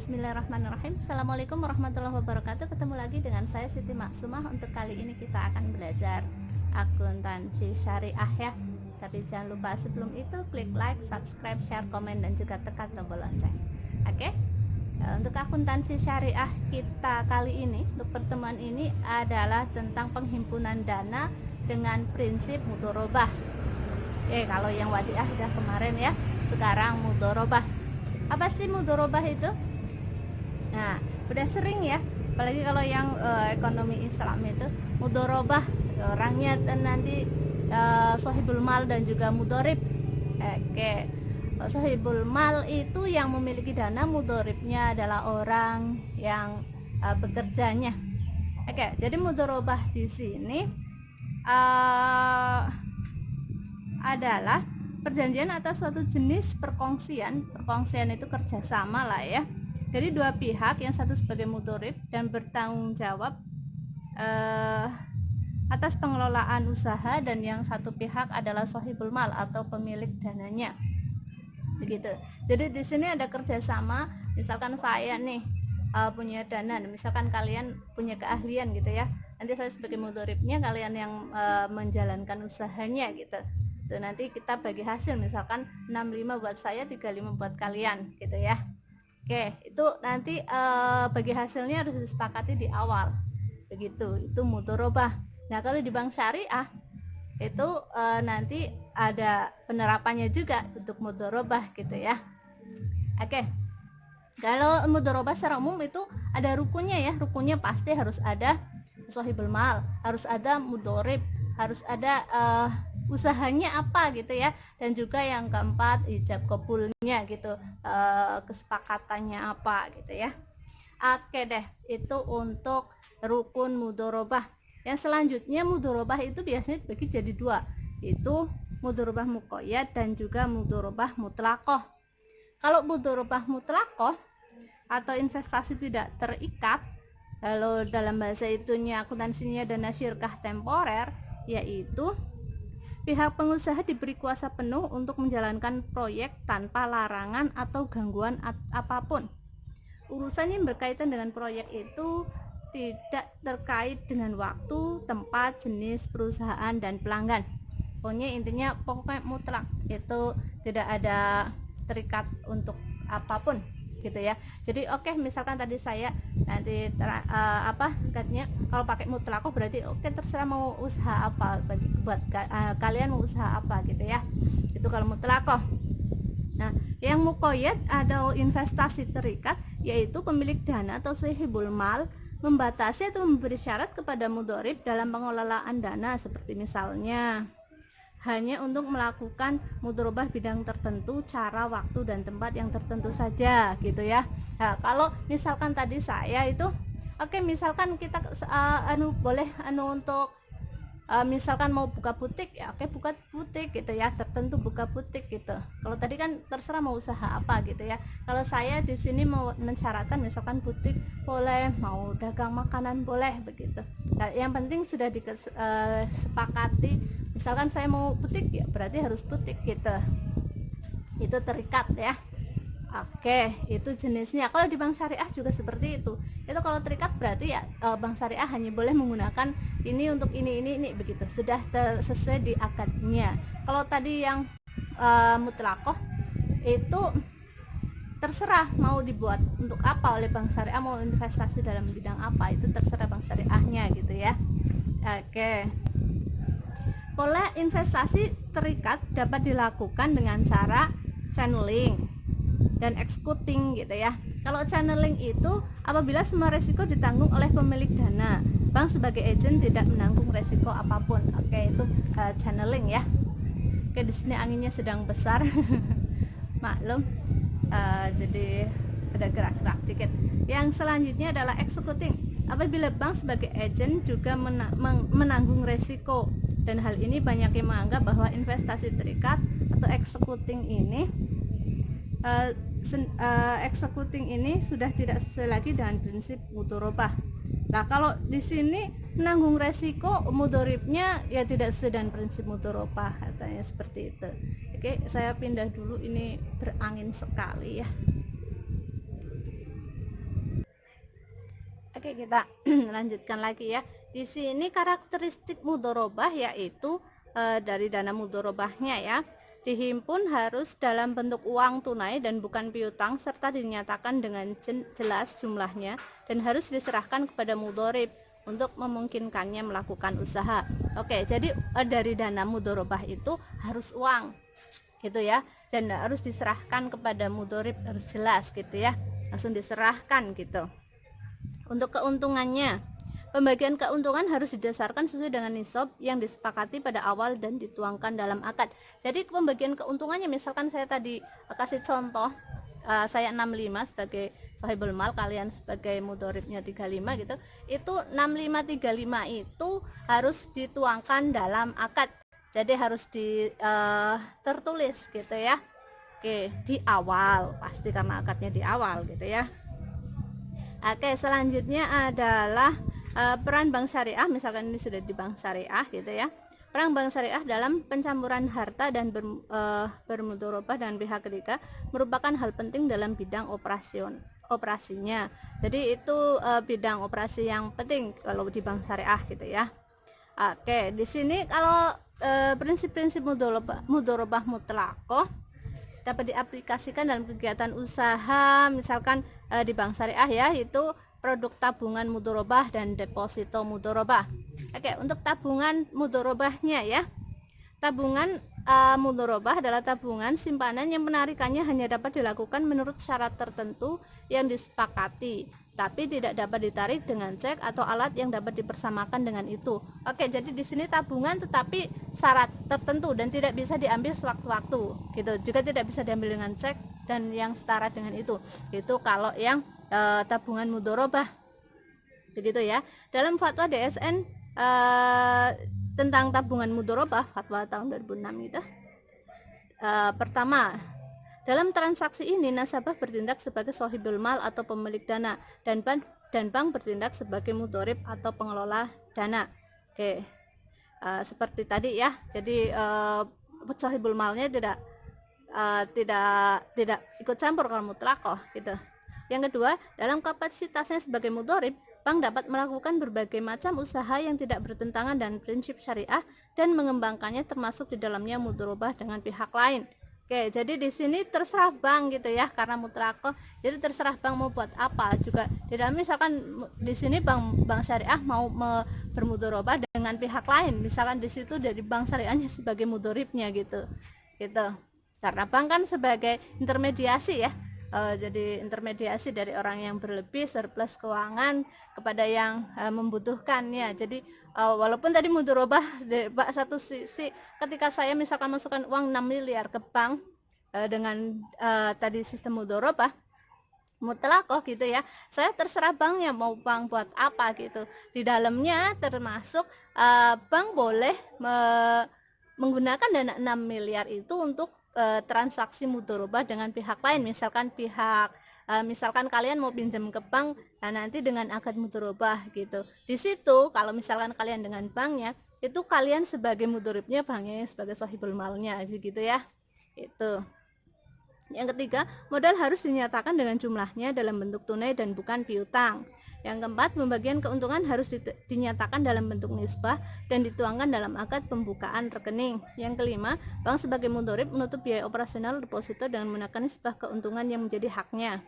Bismillahirrahmanirrahim. Assalamualaikum warahmatullahi wabarakatuh. Ketemu lagi dengan saya Siti Maksumah. Untuk kali ini kita akan belajar akuntansi syariah ya. Tapi jangan lupa sebelum itu klik like, subscribe, share, komen, dan juga tekan tombol lonceng. Oke? Untuk akuntansi syariah kita kali ini, untuk pertemuan ini adalah tentang penghimpunan dana dengan prinsip mudharabah. Kalau yang wadiah sudah kemarin ya. Sekarang mudharabah. Apa sih mudharabah itu? Nah, udah sering ya, apalagi kalau yang ekonomi Islam itu mudharabah, orangnya nanti sohibul mal dan juga mudharib. Sohibul mal itu yang memiliki dana, mudharibnya adalah orang yang bekerjanya. Jadi mudharabah di sini adalah perjanjian atas suatu jenis perkongsian itu kerjasama lah ya, dari dua pihak, yang satu sebagai mudharib dan bertanggung jawab atas pengelolaan usaha, dan yang satu pihak adalah sohibul mal atau pemilik dananya, begitu. Jadi di sini ada kerjasama. Misalkan saya nih punya dana, misalkan kalian punya keahlian gitu ya, nanti saya sebagai mudharibnya, kalian yang menjalankan usahanya gitu. Tuh, nanti kita bagi hasil, misalkan 65 buat saya, 35 buat kalian gitu ya. Itu nanti bagi hasilnya harus disepakati di awal, begitu. Itu mudharabah. Nah, kalau di bank syariah itu nanti ada penerapannya juga untuk mudharabah gitu ya. Kalau mudharabah secara umum itu ada rukunnya ya. Rukunnya pasti harus ada sohibul mal, harus ada mudharib, harus ada usahanya apa gitu ya, dan juga yang keempat ijab qabulnya gitu, kesepakatannya apa gitu ya. Itu untuk rukun mudharabah. Yang selanjutnya mudharabah itu biasanya dibagi jadi dua, itu mudharabah muqayyad dan juga mudharabah mutlaqah. Kalau mudharabah mutlaqah atau investasi tidak terikat, kalau dalam bahasa itunya akuntansinya dana syirkah temporer, yaitu pihak pengusaha diberi kuasa penuh untuk menjalankan proyek tanpa larangan atau gangguan apapun. Urusan yang berkaitan dengan proyek itu tidak terkait dengan waktu, tempat, jenis perusahaan, dan pelanggan. Pokoknya mutlak, itu tidak ada terikat untuk apapun gitu ya. Jadi misalkan tadi saya nanti katanya kalau pakai mutlakoh berarti terserah mau usaha apa, buat kalian mau usaha apa gitu ya. Itu kalau mutlakoh. Nah, yang muqayyad atau investasi terikat, yaitu pemilik dana atau sohibul mal membatasi atau memberi syarat kepada mudharib dalam pengelolaan dana, seperti misalnya hanya untuk melakukan mudharabah bidang tertentu, cara, waktu, dan tempat yang tertentu saja gitu ya. Nah, kalau misalkan tadi saya itu misalkan kita boleh untuk misalkan mau buka butik ya, buka butik gitu ya, tertentu buka butik gitu. Kalau tadi kan terserah mau usaha apa gitu ya. Kalau saya di sini mau mensyaratkan misalkan butik boleh, mau dagang makanan boleh begitu. Nah, yang penting sudah disepakati. Misalkan saya mau butik ya berarti harus butik gitu. Itu terikat ya. Itu jenisnya. Kalau di bank syariah juga seperti itu. Itu kalau terikat berarti ya bank syariah hanya boleh menggunakan ini untuk ini begitu. Sudah sesuai di akadnya. Kalau tadi yang mutlaqah itu terserah mau dibuat untuk apa oleh bank syariah, mau investasi dalam bidang apa, itu terserah bank syariahnya gitu ya. Pola investasi terikat dapat dilakukan dengan cara channeling dan executing gitu ya. Kalau channeling itu apabila semua resiko ditanggung oleh pemilik dana, bank sebagai agen tidak menanggung resiko apapun. Itu channeling ya. Di sini anginnya sedang besar. Maklum, jadi ada gerak-gerak dikit. Yang selanjutnya adalah executing. Apabila bank sebagai agen juga menanggung resiko, dan hal ini banyak yang menganggap bahwa investasi terikat atau executing ini sudah tidak sesuai lagi dengan prinsip mudharabah. Nah, kalau di sini menanggung resiko, mudharibnya ya tidak sesuai dengan prinsip mudharabah, katanya seperti itu. Saya pindah dulu, ini berangin sekali ya. Oke, kita lanjutkan lagi ya. Di sini karakteristik mudorobah yaitu dari dana mudorobahnya ya, dihimpun harus dalam bentuk uang tunai dan bukan piutang, serta dinyatakan dengan jelas jumlahnya dan harus diserahkan kepada mudorib untuk memungkinkannya melakukan usaha. Oke, jadi dari dana mudorobah itu harus uang gitu ya, dan harus diserahkan kepada mudorib, harus jelas gitu ya, langsung diserahkan gitu. Untuk keuntungannya, pembagian keuntungan harus didasarkan sesuai dengan nisab yang disepakati pada awal dan dituangkan dalam akad. Jadi pembagian keuntungannya, misalkan saya tadi kasih contoh, saya 65 sebagai sahibul mal, kalian sebagai mudoribnya 35 gitu, itu 6535 itu harus dituangkan dalam akad. Jadi harus tertulis gitu ya. Oke, di awal, pasti karena akadnya di awal gitu ya. Oke, selanjutnya adalah peran bank syariah. Misalkan ini sudah di bank syariah gitu ya. Peran bank syariah dalam pencampuran harta dan bermudorobah dengan pihak ketiga merupakan hal penting dalam bidang operasinya. Jadi itu bidang operasi yang penting kalau di bank syariah gitu ya. Oke, di sini kalau prinsip-prinsip mudorobah mutlaqah dapat diaplikasikan dalam kegiatan usaha, misalkan di bank syariah ya, itu produk tabungan mudorobah dan deposito mudorobah. Oke, untuk tabungan mudorobahnya ya, tabungan mudorobah adalah tabungan simpanan yang penarikannya hanya dapat dilakukan menurut syarat tertentu yang disepakati, tapi tidak dapat ditarik dengan cek atau alat yang dapat dipersamakan dengan itu. Oke, jadi di sini tabungan tetapi syarat tertentu dan tidak bisa diambil sewaktu-waktu gitu. Juga tidak bisa diambil dengan cek dan yang setara dengan itu. Itu kalau yang tabungan mudorobah. Begitu ya. Dalam fatwa DSN tentang tabungan mudorobah, fatwa tahun 2006 itu, pertama, dalam transaksi ini nasabah bertindak sebagai sahibul mal atau pemilik dana, dan bank bertindak sebagai mudorib atau pengelola dana. Oke, seperti tadi ya. Jadi sahibul malnya tidak ikut campur kalau mutlaqah gitu. Yang kedua, dalam kapasitasnya sebagai mudorib, bank dapat melakukan berbagai macam usaha yang tidak bertentangan dengan prinsip syariah dan mengembangkannya, termasuk di dalamnya mudorobah dengan pihak lain. Oke, jadi di sini terserah bank gitu ya, karena mutlaqah. Jadi terserah bank mau buat apa juga. Tidak, misalkan di sini bank syariah mau bermudorobah dengan pihak lain, misalkan di situ dari bank syariahnya sebagai mudoribnya gitu. Karena bank kan sebagai intermediasi ya. Jadi intermediasi dari orang yang berlebih surplus keuangan kepada yang membutuhkan ya. Jadi walaupun tadi mudorobah di satu sisi, ketika saya misalkan masukkan uang 6 miliar ke bank dengan tadi sistem mudorobah mutlaqah gitu ya, saya terserah banknya mau bank buat apa gitu. Di dalamnya termasuk bank boleh menggunakan dana 6 miliar itu untuk transaksi mudorobah dengan pihak lain, misalkan kalian mau pinjam ke bank, nah nanti dengan akad mudorobah gitu. Di situ kalau misalkan kalian dengan banknya, itu kalian sebagai mudoribnya, banknya sebagai sahibul malnya gitu ya. Itu. Yang ketiga, modal harus dinyatakan dengan jumlahnya dalam bentuk tunai dan bukan piutang. Yang keempat, pembagian keuntungan harus dinyatakan dalam bentuk nisbah dan dituangkan dalam akad pembukaan rekening. Yang kelima, bank sebagai mudorib menutup biaya operasional deposito dengan menggunakan nisbah keuntungan yang menjadi haknya.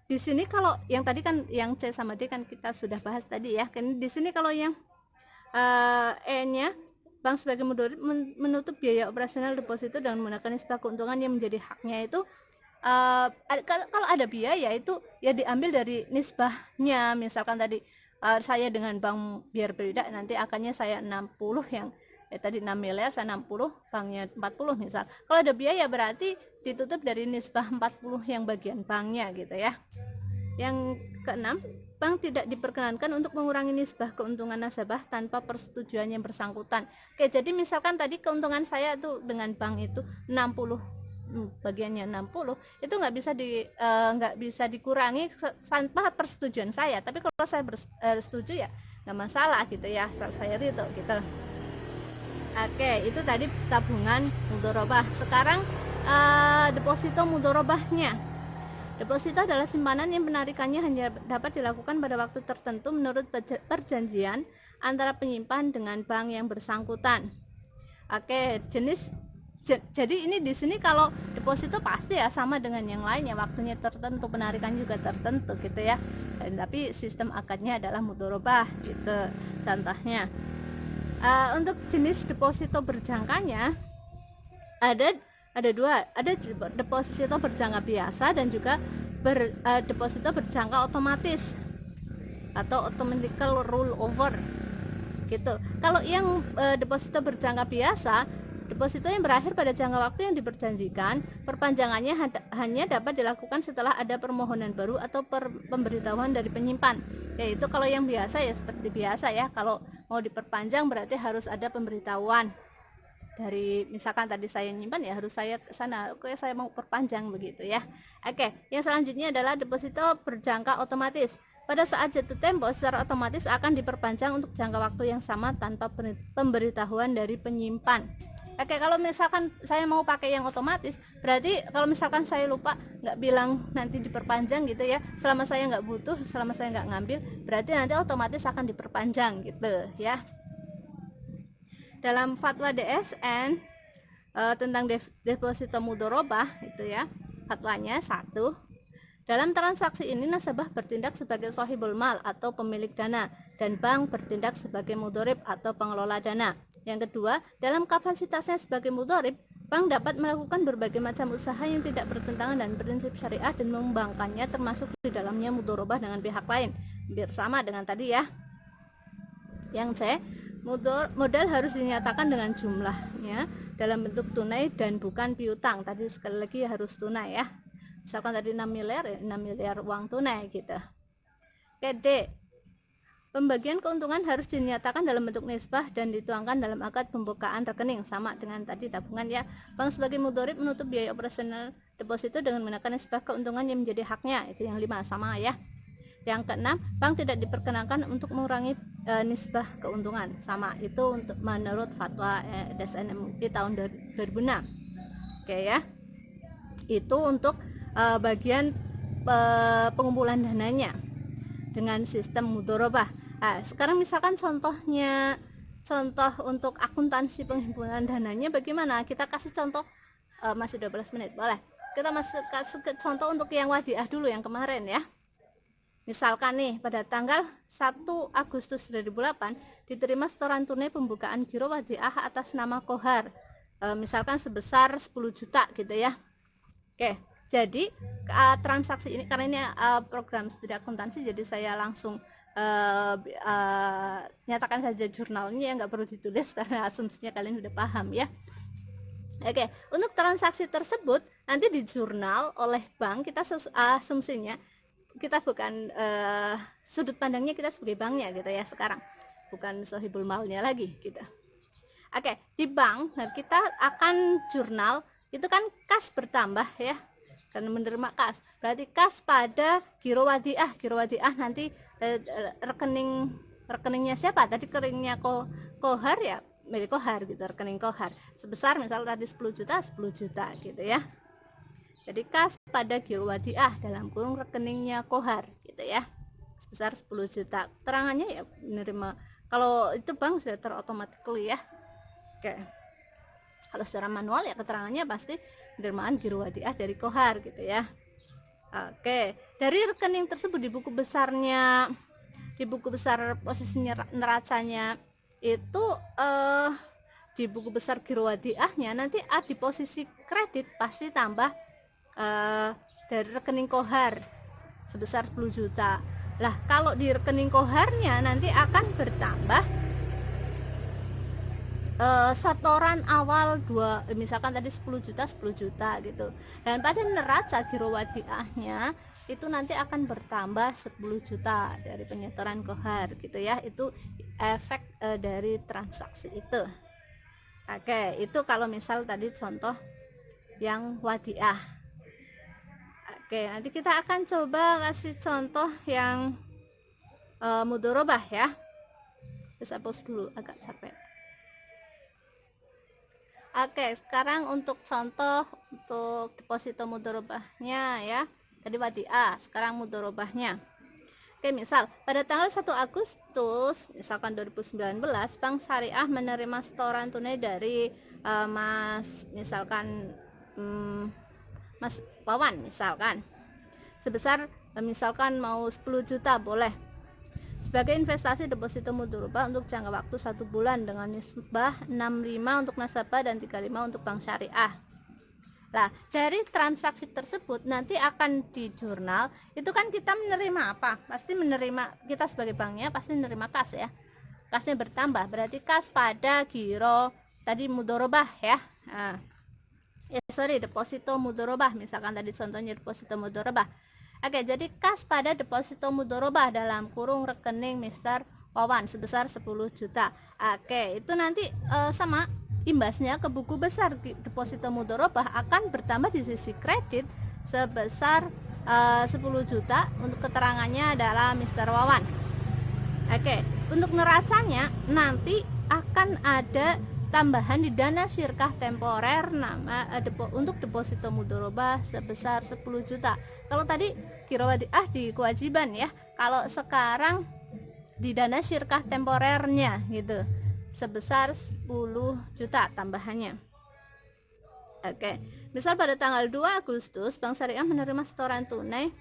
Di sini kalau yang tadi kan yang C sama D kan kita sudah bahas tadi ya. Di sini kalau yang E-nya, bank sebagai mudorib menutup biaya operasional deposito dengan menggunakan nisbah keuntungan yang menjadi haknya, itu kalau ada biaya itu ya diambil dari nisbahnya. Misalkan tadi saya dengan bank biar beda, nanti akannya saya 60, yang tadi 6 miliar saya 60, banknya 40 misal. Kalau ada biaya berarti ditutup dari nisbah 40 yang bagian banknya gitu ya. Yang keenam, bank tidak diperkenankan untuk mengurangi nisbah keuntungan nasabah tanpa persetujuan yang bersangkutan. Oke, jadi misalkan tadi keuntungan saya tuh dengan bank itu 60, bagiannya 60, itu nggak bisa dikurangi tanpa persetujuan saya. Tapi kalau saya setuju ya nggak masalah gitu ya, saya itu gitu. Oke, itu tadi tabungan mudorobah. Sekarang deposito mudorobahnya. Deposito adalah simpanan yang penarikannya hanya dapat dilakukan pada waktu tertentu menurut perjanjian antara penyimpan dengan bank yang bersangkutan. Oke, jadi ini di sini kalau deposito pasti ya sama dengan yang lainnya, waktunya tertentu, penarikan juga tertentu gitu ya. Tapi sistem akadnya adalah mudharabah gitu contohnya. Untuk jenis deposito berjangkanya ada dua, ada deposito berjangka biasa dan juga deposito berjangka otomatis atau automatical rollover gitu. Kalau yang deposito berjangka biasa, deposito yang berakhir pada jangka waktu yang diperjanjikan, perpanjangannya hanya dapat dilakukan setelah ada permohonan baru atau pemberitahuan dari penyimpan. Yaitu kalau yang biasa ya seperti biasa ya, kalau mau diperpanjang berarti harus ada pemberitahuan dari, misalkan tadi saya nyimpan ya harus saya ke sana, oke saya mau perpanjang begitu ya. Oke, yang selanjutnya adalah deposito berjangka otomatis. Pada saat jatuh tempo secara otomatis akan diperpanjang untuk jangka waktu yang sama tanpa pemberitahuan dari penyimpan. Oke, kalau misalkan saya mau pakai yang otomatis, berarti kalau misalkan saya lupa nggak bilang nanti diperpanjang gitu ya, selama saya nggak butuh, selama saya nggak ngambil, berarti nanti otomatis akan diperpanjang gitu ya. Dalam fatwa DSN tentang deposito mudharabah itu ya, fatwanya 1, dalam transaksi ini nasabah bertindak sebagai shahibul mal atau pemilik dana dan bank bertindak sebagai mudharib atau pengelola dana. Yang kedua, dalam kapasitasnya sebagai mudharib, bank dapat melakukan berbagai macam usaha yang tidak bertentangan dengan prinsip syariah dan mengembangkannya, termasuk di dalamnya mudharabah dengan pihak lain. Hampir sama dengan tadi ya. Yang C, modal harus dinyatakan dengan jumlahnya dalam bentuk tunai dan bukan piutang. Tadi sekali lagi harus tunai ya. Misalkan tadi 6 miliar ya 6 miliar uang tunai gitu. Oke, D, pembagian keuntungan harus dinyatakan dalam bentuk nisbah dan dituangkan dalam akad pembukaan rekening, sama dengan tadi tabungan ya. Bank sebagai mudharib menutup biaya operasional deposito dengan menggunakan nisbah keuntungan yang menjadi haknya. Itu yang 5 sama ya. Yang keenam, bank tidak diperkenankan untuk mengurangi nisbah keuntungan, sama itu untuk menurut fatwa DSN MUI tahun 2006. Oke ya, itu untuk bagian pengumpulan dananya dengan sistem mudharabah. Sekarang misalkan contoh untuk akuntansi penghimpunan dananya bagaimana, kita kasih contoh, masih 12 menit boleh, kita kasih contoh untuk yang wadiah dulu yang kemarin ya. Misalkan nih pada tanggal 1 Agustus 2008 diterima setoran tunai pembukaan giro wadiah atas nama Kohar, misalkan sebesar 10 juta gitu ya. Oke, jadi transaksi ini karena ini program studi akuntansi, jadi saya langsung nyatakan saja jurnalnya ya, nggak perlu ditulis karena asumsinya kalian sudah paham ya. Oke, untuk transaksi tersebut nanti di jurnal oleh bank, kita asumsinya kita bukan sudut pandangnya kita sebagai banknya gitu ya, sekarang bukan shahibul malnya lagi gitu. Oke, di bank nah kita akan jurnal itu kan kas bertambah ya, karena menerima kas, berarti kas pada giro wadiah nanti rekeningnya siapa tadi, rekeningnya Kohar ya, milik Kohar gitu, rekening Kohar sebesar misal tadi 10 juta gitu ya. Jadi kas pada giro wadiah dalam kurung rekeningnya Kohar gitu ya, sebesar 10 juta. Keterangannya ya menerima, kalau itu bank sudah terotomatically ya. Oke. Kalau secara manual ya keterangannya pasti penerimaan giro wadiah dari Kohar gitu ya. Oke, dari rekening tersebut di buku besar posisinya neracanya itu di buku besar giro wadiahnya nanti di posisi kredit pasti tambah dari rekening Kohar sebesar 10 juta. Lah kalau di rekening Koharnya nanti akan bertambah setoran awal misalkan tadi 10 juta gitu, dan pada neraca giro wadiahnya itu nanti akan bertambah 10 juta dari penyetoran Kohar gitu ya. Itu efek dari transaksi itu. Oke, itu kalau misal tadi contoh yang wadiah. Oke, nanti kita akan coba kasih contoh yang mudharabah ya. Terus hapus dulu, agak capek. Oke, sekarang untuk contoh untuk deposito mudharabahnya ya, tadi wadiah, sekarang mudorobahnya. Oke, misal pada tanggal 1 Agustus misalkan 2019, Bank Syariah menerima setoran tunai dari Mas Wawan misalkan sebesar misalkan mau 10 juta boleh sebagai investasi deposito mudorobah untuk jangka waktu 1 bulan dengan nisbah 65 untuk nasabah dan 35 untuk bank syariah. Nah, dari transaksi tersebut nanti akan di jurnal itu kan kita menerima apa? Pasti menerima, kita sebagai banknya pasti menerima kas ya. Kasnya bertambah, berarti kas pada giro tadi mudorobah ya. Deposito mudorobah, misalkan tadi contohnya deposito mudorobah. Oke, jadi kas pada deposito mudorobah dalam kurung rekening Mr. Wawan sebesar 10 juta. Oke, itu nanti sama imbasnya ke buku besar deposito mudorobah akan bertambah di sisi kredit sebesar 10 juta untuk keterangannya adalah Mr. Wawan. Oke, untuk neracanya nanti akan ada tambahan di dana syirkah temporer untuk deposito mudorobah sebesar 10 juta. Kalau tadi kirawadiah di kewajiban ya, kalau sekarang di dana syirkah temporernya gitu sebesar 10 juta tambahannya. Oke, misal pada tanggal 2 Agustus Bank Syariah menerima setoran tunai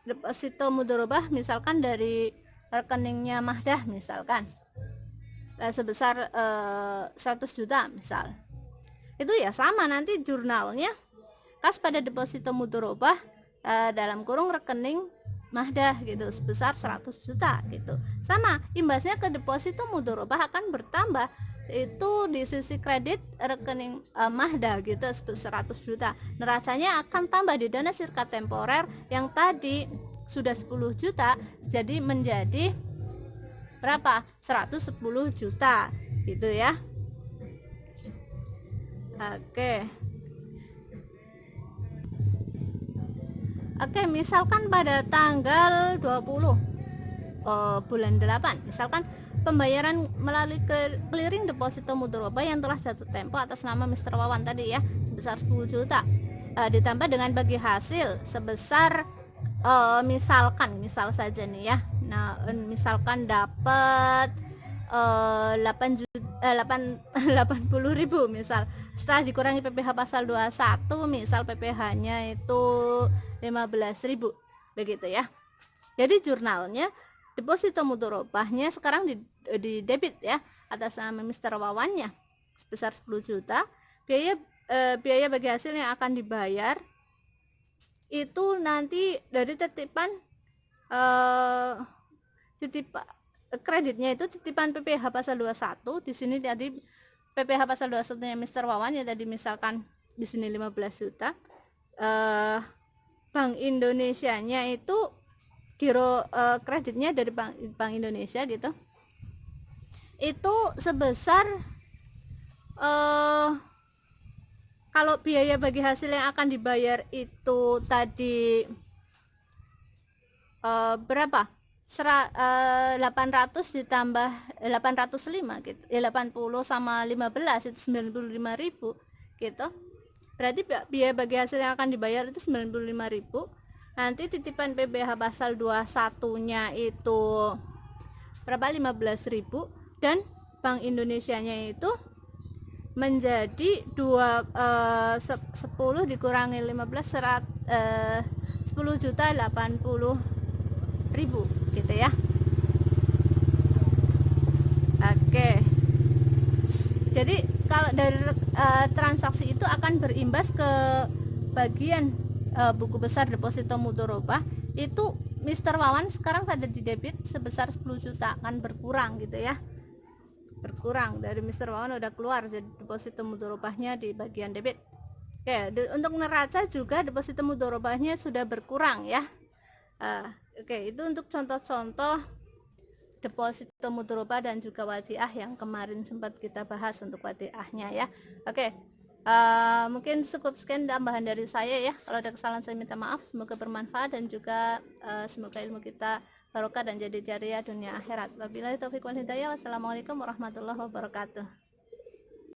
deposito mudorobah misalkan dari rekeningnya Mahdah misalkan sebesar 100 juta misal. Itu ya sama nanti jurnalnya kas pada deposito mudorobah dalam kurung rekening Mahdah gitu sebesar 100 juta gitu. Sama imbasnya ke deposito mudorobah akan bertambah itu di sisi kredit rekening Mahdah gitu sebesar 100 juta. Neracanya akan tambah di dana syirkah temporer yang tadi sudah 10 juta jadi menjadi berapa? 110 juta gitu ya. Oke, misalkan pada tanggal 20 bulan 8 misalkan pembayaran melalui clearing deposito mudorobah yang telah jatuh tempo atas nama Mr. Wawan tadi ya sebesar 10 juta ditambah dengan bagi hasil sebesar misal saja nih ya. Nah, misalkan dapat 80.000 misal setelah dikurangi PPh pasal 21 misal PPh-nya itu 15.000 begitu ya. Jadi jurnalnya deposito mudorobahnya sekarang di debit ya atas nama Mr. Wawannya sebesar 10 juta. Biaya bagi hasil yang akan dibayar itu nanti dari kreditnya itu titipan PPh pasal 21. Di sini tadi PPh pasal 21-nya Mr. Wawan ya tadi misalkan di sini 15 juta. Bank Indonesianya itu giro kreditnya dari Bank Indonesia gitu. Itu sebesar kalau biaya bagi hasil yang akan dibayar itu tadi berapa? 800 ditambah 805 gitu. Ya 80 sama 15 itu 95.000 gitu. Berarti biaya bagi hasil yang akan dibayar itu 95.000. Nanti titipan PPh pasal 21-nya itu berapa? 15.000 dan Bank Indonesianya itu menjadi 10 dikurangi 15 10 juta 80.000 gitu ya. Oke. Jadi kalau dari transaksi itu akan berimbas ke bagian buku besar deposito mudorobah itu Mr. Wawan sekarang ada di debit sebesar 10 juta akan berkurang gitu ya. Berkurang dari Mr. Wawan udah keluar jadi deposito mudorobahnya di bagian debit. Oke, untuk neraca juga deposito mudorobahnya sudah berkurang ya. Oke, itu untuk contoh-contoh deposito mudorobah dan juga wadiah yang kemarin sempat kita bahas untuk wadiahnya ya. Oke, mungkin cukup sekian tambahan dari saya ya. Kalau ada kesalahan saya minta maaf. Semoga bermanfaat dan juga semoga ilmu kita barokah dan jadi jariah dunia akhirat. Wabillahi taufiq wal hidayah. Wassalamualaikum warahmatullahi wabarakatuh.